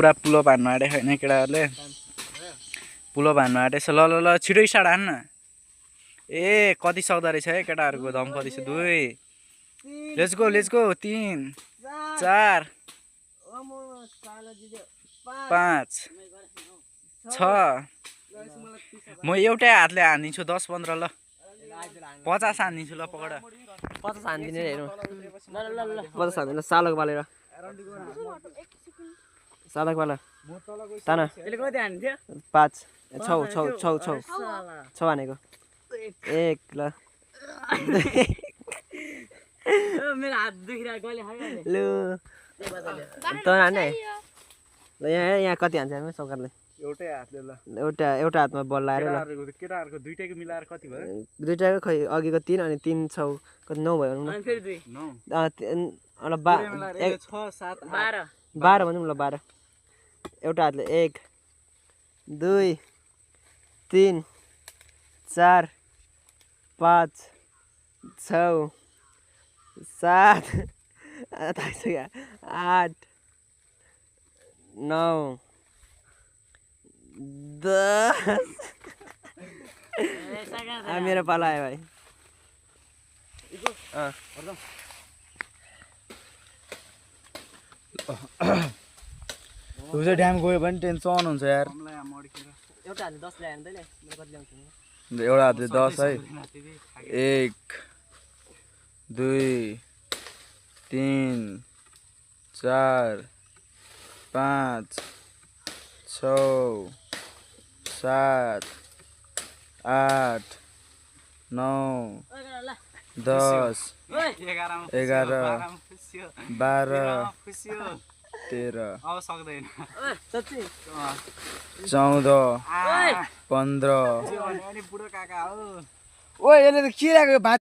पुरा पुलो भान्नु आँटेको होइन केटाहरूले पुलो भान्नु आँटेछ ल ल ल छिटो स्टार्ट हान्न ए कति सक्दो रहेछ है केटाहरूको दम कति छ 2 लेट्स गो 3 4 5 6 म एउटै हातले हानिदिन्छु 10-15 ल 50 हानिदिन्छु ल पकड 50 हान्दिने हेरौँ ल 50 हान्दिनु सालक बालेर सालक बाला ताना त्यसले कति हान्थ्यो 5 6 हानेको 1 ल मेरो हात दुखिरहेको गले खाइहाल्यो लु त हान्ने ल यहाँ कति हान्छ हामी सरकारले एउटै हातले ल एउटा हातमा बल लाएर ल केटाहरूको दुईटैको मिलाएर कति भयो दुईटाको खै अघिको 3 अनि 3 6 कति 9 भयो अनि फेरि 2 ल 6 7 12 भनौँ ल 12 एउटा हातले 1 2 3 4 5 6 7 8 9 10 मेरो पाला आयो भाइ तु चाहिँ ड्याम गयो भने टेन्सन हुन्छ यार एउटा हातले 10 ल्याएन तैँले मैले कति ल्याउँछु एउटा हातले 10 है 1 2 3 4 5 6 7 8 9 10 11 12 13 अब सक्दैन 14 15 बुढो काका हो ओ यसले त के राख्यो भात